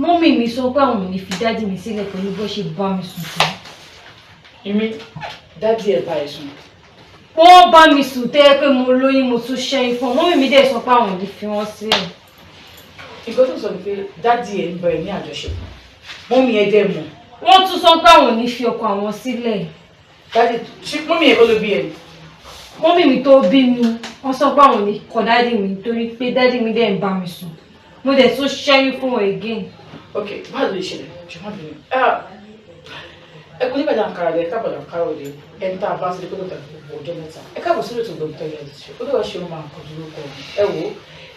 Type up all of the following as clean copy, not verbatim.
Mọ́mì mi sọ pé àwọn ò ní fi daddy mi sílẹ̀ pẹ̀lú bó ṣe bá mi sùn tó. Èmi daddy ẹ̀ bá ẹ sùn. Wọ́n bá mi sùn tẹ́ pé mo lóyún mo tún ṣẹ́yìn fún mọ́mì mi dẹ̀ sọ pé àwọn ò ní fi wọ́n sílẹ̀. Nǹkan tó sọ ni pé daddy ẹ̀ ń bá ẹ ní àjọṣepọ̀. Mọ́mì ẹ dẹ̀ mọ̀. Wọ́n tún sọ pé àwọn ò ní fi ọkọ àwọn sílẹ̀. Daddy ṣé mọ́mì ẹ kọ́ ló bí ẹ ni? Mọ́mì mi tó bí mi wọ́n sọ pé àwọn ò ní kọ daddy mi torí pé daddy mi dẹ̀ ń bá mi sùn. Mo dẹ̀ tún ṣẹ́yìn fún wọn again. Okay, báwo ló ṣẹlẹ̀? Ṣùgbọ́n bí ẹ kò ní bàjẹ́ àǹkárá rẹ̀ káàbọ̀ àǹkárá òde ẹ̀ ń tá a bá sí ẹgbẹ́ ọjọ́ mẹ́ta. Ẹ káàbọ̀ sílẹ̀ tó gbọ́dọ̀ tẹ́lẹ̀ ẹ̀ ṣe. Ó lè wá ṣe ohun àǹkọ́ dúró kọ ẹ wò ó.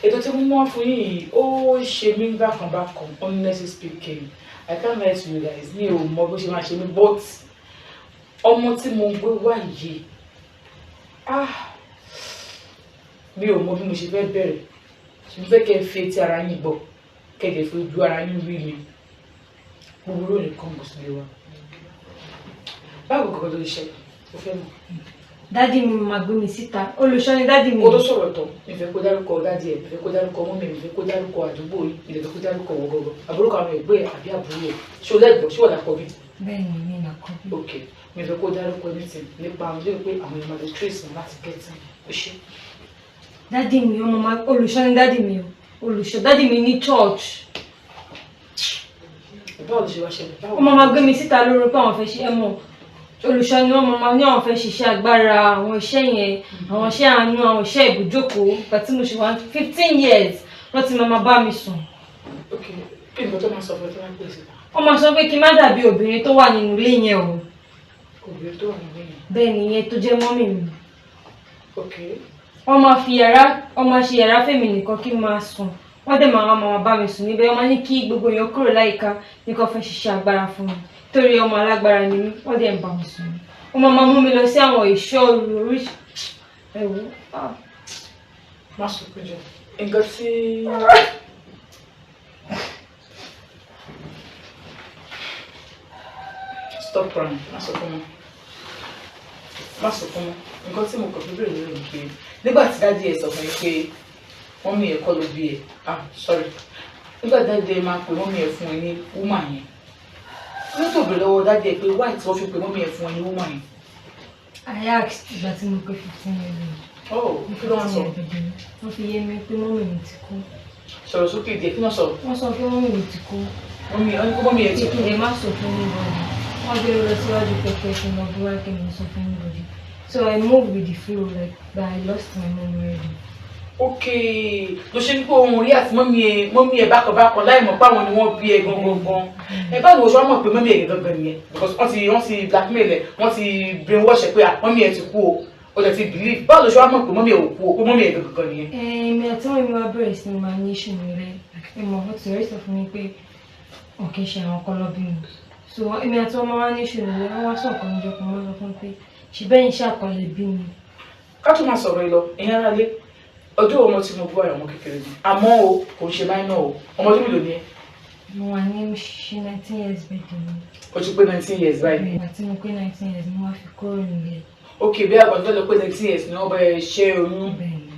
Ètò tí mo wá fún yìí ó ṣe mí bákan honestly speaking. I can't lie to you guys. Mi ò mọ bó ṣe máa ṣe mí but ọmọ tí mo gbé wá yìí mi ò mọ bí mo ṣe fẹ́ bẹ̀rẹ̀. Mo fẹ́ kẹ́ ẹ fi etí ara yín gbọ́ kẹ́ ẹ dẹ̀ fi ojú ara yín rí mi. Gbogbo lónìí kan bó sílé wa. Báwo kọ́kọ́ tó ṣe ó fẹ́ mọ̀. Dádì mi máa gbé mi síta. Olùṣọ́ ni dádì mi. Ó tó sọ̀rọ̀ tán. Mi fẹ́ kó dárúkọ dádì ẹ̀, mi fẹ́ kó dárúkọ mọ́mì, mi fẹ́ kó dárúkọ àdúgbò yìí, mi fẹ́ kó dárúkọ wọ̀gọ̀gọ̀. Àbúrò kan àwọn ẹ̀gbẹ́ àbí àbúrò ẹ̀. Ṣé o lẹ́gbọ̀n? Ṣé wọ́n dà kọ́ bí? Bẹ́ẹ̀ni, mi nà kọ́ bí. Ok, mi fẹ́ kó dárúkọ anything nípa àwọn ilé pé àwọn èèyàn máa trace wọn láti get in. Ó ṣe. Dádì mi ọmọ máa olùṣọ́ ni dádì mi o. Olùṣọ́ dádì mi ní church. Báwo ló ṣe wá ṣẹlẹ̀? Ọmọ máa gbé mi síta lórí pé àwọn fẹ́ ṣe ẹmọ. Olùṣọ́ ni wọ́n máa ní àwọn fẹ́ ṣiṣẹ́ agbára àwọn iṣẹ́ yẹn, àwọn iṣẹ́ àánú, àwọn iṣẹ́ ìbùjókòó. Ìgbà tí mo ṣe wá 15 years wọ́n ti máa bá mi sùn. Ok, kí ni mo tó máa sọ fún ẹ tó máa gbé síta? Wọ́n máa sọ pé kí n má dàbí obìnrin tó wà nínú ilé yẹn o. Obìnrin tó wà nínú yẹn. Bẹ́ẹ̀ ni ìyẹn tó jẹ́ mọ́mì mi. Ok. Wọ́n máa ṣe yàrá fèmí nìkan kí n máa sùn. Wọ́n dẹ̀ máa bá mi sùn níbẹ̀. Wọ́n máa ní kí gbogbo èèyàn kúrò láyìíká nìkan fẹ́ ṣiṣẹ́ agbára fún mi. Torí ọmọ alágbára ni mí, wọ́n dẹ̀ ń bá mi sùn. Wọ́n máa mú mi lọ sí àwọn ìṣọ́ oríṣi ẹ̀wù. Má sunkún jù. Nǹkan tí stop crying. Má sunkún mọ́. Má sunkún mọ́. Nǹkan tí mo kàn fi bèrè lórí pé nígbà tí dáàdi ẹ̀ sọ fún mi pé mọ́mì ẹ̀ kọ́ ló bí ẹ̀. Sorry. Nígbà tí dáàdi ẹ̀ máa pè mọ́mì ẹ̀ fún ẹ ní woman yẹn. Ní tó bèrè lọ́wọ́ dáàdi ẹ̀ pé why tí wọ́n fi pè mọ́mì ẹ̀ fún ẹ ní woman yẹn. I asked ìgbà tí mo pé 15 years old. Oh, kí ló wá sọ? Wọ́n fi yé mi pé mọ́mì mi ti kú. Sọ̀rọ̀ sókè díẹ̀, kí wọ́n sọ? Wọ́n sọ pé mọ́mì mi ti kú. Mọ́mì ẹ̀ ti kú. Ẹ má sọ fún anybody. Wọ́n gbé lọ síwájú pẹpẹ fún ọmọ búra kí n sọ fún anybody. So I moved with the flow like that. I lost my mom already. Okay, ló ṣe ní pé ohun rí àti mọ́mì ẹ̀ bákan láì mọ̀ pé àwọn ni wọ́n bí ẹ gangan. Ẹ báwo ni o ṣe wá mọ̀ pé mọ́mì ẹ̀ gangan nìyẹn? Because wọ́n ti blackmail ẹ̀, wọ́n ti brainwash ẹ̀ pé mọ́mì ẹ̀ ti kú o lè ti believe. Báwo ló ṣe wá mọ̀ pé mọ́mì ẹ̀ ò kú o pé mọ́mì ẹ̀ gangan nìyẹn? Èmi àti wọn mi wá bẹ̀rẹ̀ sí máa ní iṣu mi rẹ̀. Ẹ̀mọ̀ wọ́n ti rẹ̀ sọ fún mi pé ọ̀kẹ́ ṣe àwọn ọkọ lọ́bí mi. So èmi àti wọn máa ní iṣu mi rẹ̀. Wọ́n wá sọ ọ̀kan níjọ kan wọ́n sọ fún mi pé ṣì bẹ́ẹ̀ ń ṣàkọlẹ̀ bí mi. Ká tó máa sọ̀rọ̀ ẹ lọ, ìyẹn ara lé. Ọjọ́ ọmọ tí mo bú àyàwó kékeré ni. Àmọ́ o, kò ń ṣe minor o. Ọmọ tó mélòó ni ẹ? Mo wà ní ṣe 19 years birthday mi. O ti pé 19 years báyìí. Ìgbà tí mo pé 19 years mo wá fi kúrò nílé. Ok, bí àgbàdo lọ pé 19 years ni wọ́n bá ẹ ṣe oyún. Bẹ́ẹ̀ni.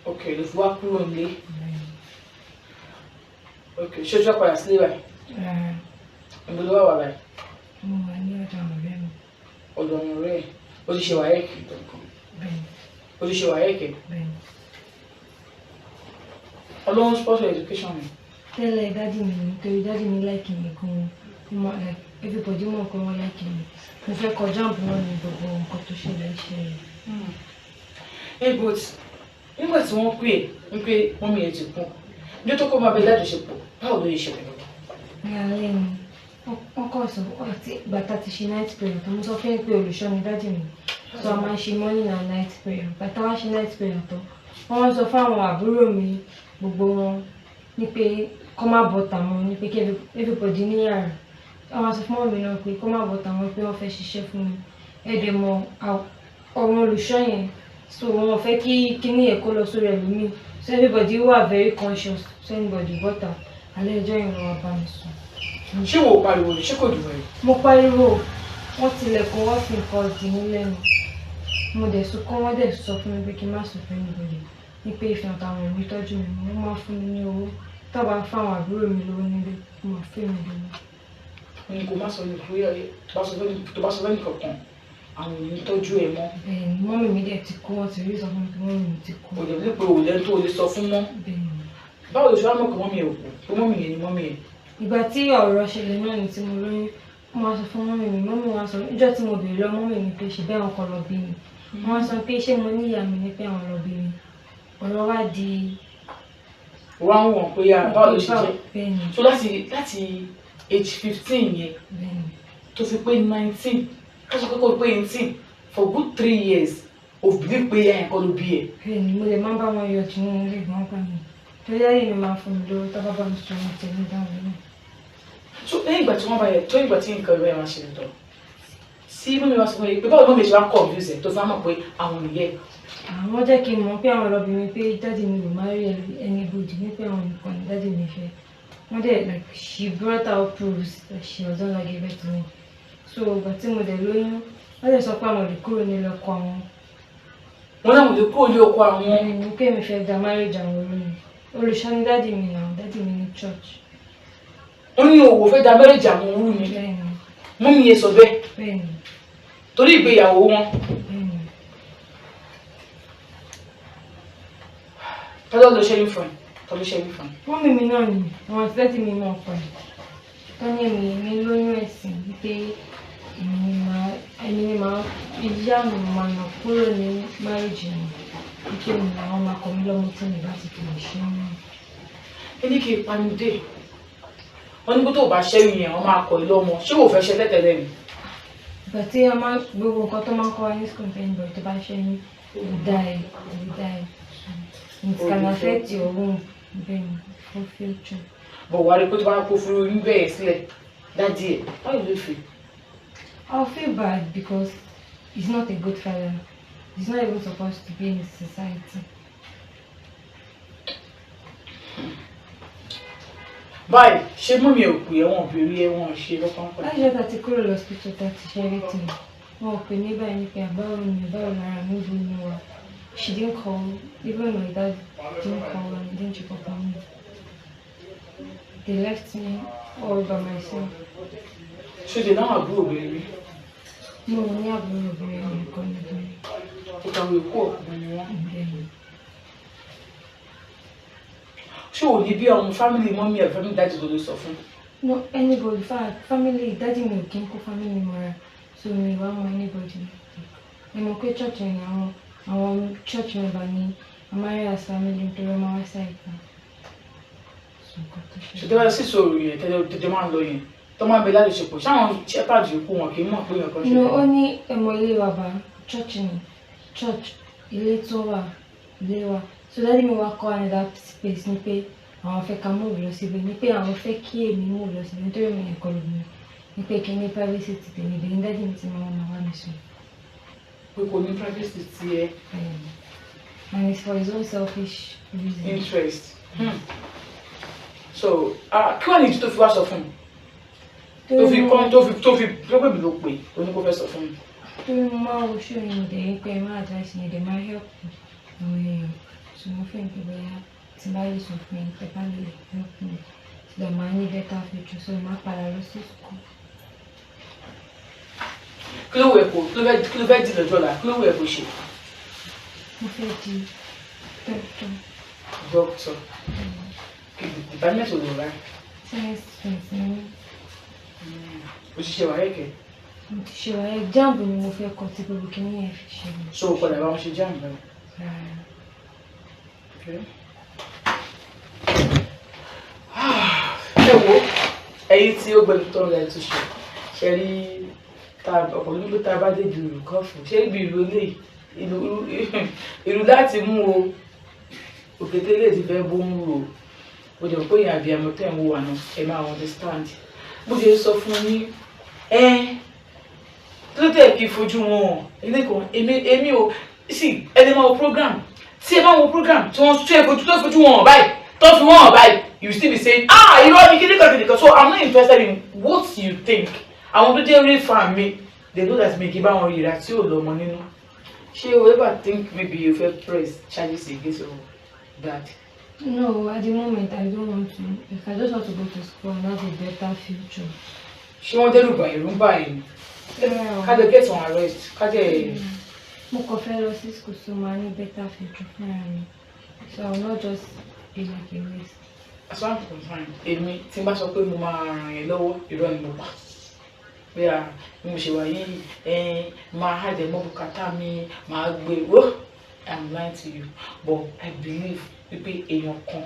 Ok, ló fi wá kúrò nílé. Bẹ́ẹ̀ni. Ok, ṣé ojú àpàdà sílé báyìí? Rárá. Ìbò ló wà wà báyìí? Mo wà ní ọ̀dọ̀ ọ̀rẹ́ mi. Ọ̀dọ̀ ọ̀rẹ́ ẹ̀. O ti ṣe wáyẹ̀kì. Bẹ́ẹ̀ni. O ti ṣe wáyẹ̀kì. Bẹ́ẹ̀ni. Ọlọ́run sponsor education mi. Tẹ́lẹ̀ dádì mi nítorí dádì mi like mi gan-an. Like everybody mọ̀ pé wọ́n like mi. Mo fẹ́ kọ jump náà ní gbogbo nǹkan tó ṣẹlẹ̀ But nígbà tí wọ́n pè é pé mọ́mì ẹ̀ ti kú, ní tó kọ́ máa bẹ lájọṣepọ̀, báwo ló yẹ ṣe pẹ̀lú? Ní alẹ́ ni wọ́n kọ́ sọ àti bàtà ti ṣe night prayer tó mo sọ fún pé olùṣọ́ ni dádì mi. So a máa ń ṣe morning and night prayer. Bàtà wá ṣe night prayer tó. Wọ́n wá sọ fún àwọn àbúrò mi gbogbo wọn ní pé kọ́ má bọ́ta wọn ní pé kí everybody ní yàrá. Àwọn sọ fún mi náà pé kọ́ má bọ́ta wọn pé wọ́n fẹ́ ṣiṣẹ́ fún mi. Ẹ̀dẹ̀ mọ ọ̀run olùṣọ́ yẹn. So wọ́n fẹ́ kí kíní ẹ̀ kó lọ sórí ẹlòmíì. So everybody were very conscious. So anybody bọ́ta. Alẹ́ ẹjọ́ yẹn wọ́n bá mi sùn. Ṣé wo pariwo ni? Ṣé kò dùn ẹ́? Mo pariwo. Wọ́n tilẹ̀kùn wọ́n fi nǹkan dì mí lẹ́nu. Mo dẹ̀ sunkún wọ́n dẹ̀ sọ fún mi pé kí n má sọ fún anybody. Ní pé ìfihàn táwọn ìwé tọ́jú mi wọ́n máa fún mi ní owó. tó bá fáwọn àbúrò mi lówó nílé mo fẹ́ mi lówó. Ní kò má sọ ní pé tó bá sọ fẹ́ nìkankan àwọn ènìyàn tọ́jú ẹ mọ́. Bẹ́ẹ̀ni mọ́mì mi dẹ̀ ti kú, wọ́n ti rí sọ fún mi pé mọ́mì mi ti kú. Kò dẹ̀ ní pé òun lẹ́nu tó lè sọ fún mọ́. Bẹ́ẹ̀ni. Báwo ló ṣe wá mọ̀ pé mọ́mì ẹ̀ kú pé mọ́mì yẹn ni mọ́mì ẹ̀? Ìgbà tí ọ̀rọ̀ ṣẹlẹ̀ náà ni tí mo lóyún wọ́n wá sọ fún mọ́mì wa sọ níjọ́ tí mo béèrè lọ mọ́mì mi pé ṣe bẹ́ẹ̀ wọn kọ́ lọ bí mi. Wọ́n sọ pé ṣé mo ní ìyá mi ní pé àwọn lọ bí mi. Ọ̀rọ̀ wá di. Wọ́n á wọ̀n pé báwo ló ṣe jẹ́. Bẹ́ẹ̀ni. So láti age 15 yẹn tó fi pé 19 ká sọ pé kó pé 18 for good 3 years of believe pé ẹ̀yìn kan ló bí ẹ̀. Bẹ́ẹ̀ni mo lè má bá wọn yọ tí wọ́n lè gbọ́n pa mi. Torí ayé mi máa fún mi lówó tó bá bá mi sọ wọn tẹ̀lé dáhùn náà. So lẹ́yìn ìgbà tí wọ́n bá yẹ tó ìgbà tí nǹkan rẹ̀ máa ṣe lè tọ̀ sí mọ́mí wa sọ fún mi pé báwo mọ́mí ṣe wá confuse ẹ̀ tó fi mọ̀ pé àwọn nìyẹn. Àwọn jẹ́ kí n mọ̀ pé àwọn lọ́bí mi pé dáàdì mi ò máa rí ẹni bòdì ní pé àwọn nìkan ní dáàdì mi fẹ́. Wọ́n dẹ̀ like she brought out proofs that she was not like a birth to me. So ìgbà tí mo dẹ̀ lóyún wọ́n dẹ̀ sọ pé àwọn lè kúrò nílé ọkọ àwọn. Wọ́n náà lè kúrò ní ọkọ àwọn. Ẹni pé mi fẹ́ da marriage àwọn olóyún. Olùṣọ́ ní dáàdì mi náà, dáàdì mi ní church. Wọ́n ní òwò fẹ́ da marriage àwọn òru ni. Bẹ́ẹ̀ni. Mọ́mí yẹn sọ bẹ́ẹ̀. Bẹ́ẹ̀ni. Torí ìgbéyàwó wọn. Bẹ́ẹ̀ni. Tọ́lọ́ ló ṣẹ́yìn fún ẹ. Tọ́lọ́ ṣẹ́yìn fún ẹ. Mọ́mì mi náà ni àwọn àti dáàdì mi náà pọ̀ ní. Tọ́ní èmi lóyún ẹ̀sìn wípé èmi ni màá ìyá mi máa nà kúrò ní marriage mi. Wípé mi làwọn máa kọ̀ mí lọ́mọ tí mi bá ti fi lè ṣe náà. Ẹni kì í panu dé. Wọ́n ní kó tó bá ṣẹ́yìn yẹn wọ́n máa kọ̀ ẹ́ lọ́mọ. Ṣé wò fẹ́ ṣe tẹ́tẹ́lẹ̀ mi? Ìgbà tí a máa gbogbo nǹkan tó máa ń kọ́ wa ní school fẹ́ níbọ̀ tó bá ṣe ní die. It can affect your womb then for future. But wàá rí pé tó bá kó fún oyún bẹ́ẹ̀ sílẹ̀ dájú ẹ̀ how do you feel? I'll feel bad because he's not a good father. He's not even supposed to be in society. Báyìí ṣé mọ́mí ẹ̀ ò pè ẹ́ wọ́n béèrè ẹ̀ wọ́n ṣe lọ́kàn pẹ̀lú? Láti ṣe àti kúrò lọ́sítítù tá ti ṣe everything. Wọn ò pè ní báyìí ní pé àbáwo ni báwo lára mi bú mi wá. She didn't call, even my dad didn't call and didn't check up on me. They left me all by myself. Ṣé o náà àbúrò obìnrin rí? Mo ní àbúrò obìnrin nìkan nítorí. Ó kàwé kú ọkùnrin ni wọ́n. Ṣé o ní bí àwọn family mọ́mí ẹ̀ family dájú ló lè sọ fún? No, anybody, family, daddy mi ò kí n kó family mọ́ra, so mi wá mọ anybody. Ẹ mọ̀ pé church ni àwọn church member ni Amaria's family nítorí ọmọ wá sáì kan. Ṣé tẹ́lẹ̀ sí sọ̀rọ̀ yẹn tẹ́lẹ̀ máa ń lọ yẹn tó máa ń bẹ lájọṣepọ̀ ṣáwọn shepherd yòókù wọn kì í mọ̀ pé yẹn kan ṣe. No, ó ní ẹ̀mọ ilé wa bá church ni church ilé tó wà ilé wa. So daddy mi wá kọ́ another space ní pé àwọn fẹ́ ká move lọ síbi ní pé àwọn fẹ́ kí èmi move lọ síbi nítorí mi ẹ̀kọ́ lò mí ní pé kí ní privacy ti tèmi bẹ́ẹ̀ ní daddy mi ti máa wá mi sùn. Pé kò ní privacy ti ẹ. And it's for his own selfish reason. Interest. So kí wàá ní ìdí tó fi wá sọ fún mi? tó fi pé mi ló pè ó ní kó fẹ́ sọ fún mi. Torí mo máa wo ṣé òyìnbó dẹ̀ pé ẹ máa advice mi dẹ̀ máa help àwọn èèyàn. So mo fẹ́ pé bóyá tí bá lè sọ fún yín tẹ́ bá lè help me so that máa ní better future so máa padà lọ sí school. Kí ló wẹ̀ kó kí ló fẹ́ di lọ́jọ́ la kí ló wẹ̀ kó ṣe? Mo fẹ́ di doctor. Doctor. Department wo ló rà? Science student ni mí. Òṣìṣẹ́ wàá yẹ̀kẹ́. Mo ti ṣe wáyé jamb ni mo fẹ́ kọ́ tí gbogbo kìíní yẹn fi ṣe mi. So padà bá wọn ṣe jamb náà. Ẹ wo ẹ̀yin tí ó gbẹ̀lú tó ń lẹ̀ tó ṣe ṣe rí ọ̀pọ̀ níbi tá a bá dé ju ìlú kan fún ṣé ibi ìlú ilé ìlú láti mú o òkété lè ti fẹ́ bó ń rò ó jẹ́ pé ìyàn àbí àmọ́ tẹ̀ ń wo àná ẹ máa understand bó ṣe sọ fún yín tó tẹ̀ kí fojú wọn ilé kan èmi ò sì ẹni máa wo program tí ẹ máa wo program tí wọ́n tó fojú wọn báyìí tó fi wọn báyìí you still be saying irọ́ ni kíníkan so I'm not interested in what you think àwọn tó jẹ́ real fan mi they know that mi kì í bá wọn rira tí ò lọ́mọ nínú ṣé o ever think maybe you fit press charges against your dad. No, at the moment I don't want to. Like, I just want to go to school and have a better future. She wanted to buy a room buying. Can they get on arrest? Can they? Mo kàn fẹ́ lọ sí school so máa ní better future fúnra mi. So I will not just be like a waste. As far as I'm concerned, èmi tí n bá sọ pé mo máa ràn yín lọ́wọ́ irọ́ ni mo pa. Bí a bí mo ṣe wà yìí, máa hàjẹ́ mọ́ bùkátà mi, máa gbé wó. I'm lying to you, but I believe wípé èèyàn kan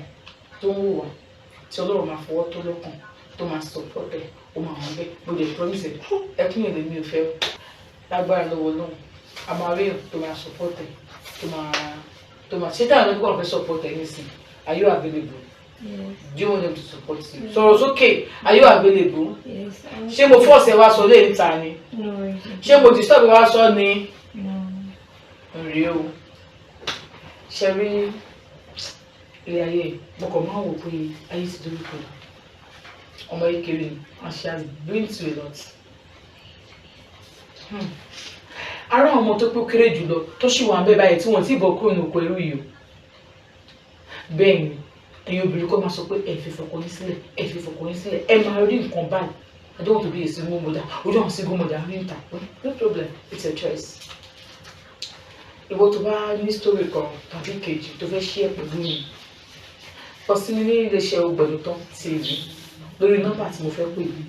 tó ń wò wá tí Ọlọ́run máa fọwọ́ tó lọ́kàn tó máa support ẹ̀ ó máa wọ́n bẹ́ẹ̀ mo dẹ̀ promise ẹ̀ ẹkún èdè mi ò fẹ́ lágbára lọ́wọ́ náà a máa rí ẹ̀ tó máa support ẹ̀ tó máa ṣé táwọn ẹgbẹ́ wọn fẹ́ support ẹ̀ nísìn are you available? Yes. Do you want them to support you? Sọ̀rọ̀ sókè are you available? Yes. Ṣé mo force ẹ wá sọ lé níta ni? No. Ṣé mo disturb ẹ wá sọ ni? No. Rí o ṣe rí ilé ayé mo kàn máa ń wò pé ayé ti dúró pé ọmọ ìkéré and she has been through a lot. Ara àwọn ọmọ tó pé ó kéré jùlọ tó ṣì wà ń bẹ báyìí tí wọ́n ti bọ̀ kúrò ní oko ẹrú yìí o. Bẹ́ẹ̀ ni ẹ̀yin obìnrin kọ́ máa sọ pé ẹ fi fọkàn yín sílẹ̀ ẹ fi fọkàn yín sílẹ̀ ẹ máa rí nǹkan báyìí. I don't want to be a single mother. Ojú àwọn single mother rí níta. No problem, it's your choice. Ìwọ tó bá ní story kan tàbí kejì tó fẹ́ share pẹ̀lú mi. Kọ sí mi ní iléeṣẹ́ Ògbẹ̀nután TV lórí nọ́mbà tí mo fẹ́ pè yìí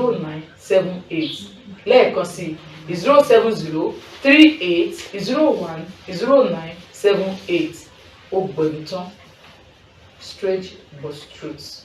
07038010978 lẹ́ẹ̀kan sí 07038010978 Ògbẹ̀nután straight but truth.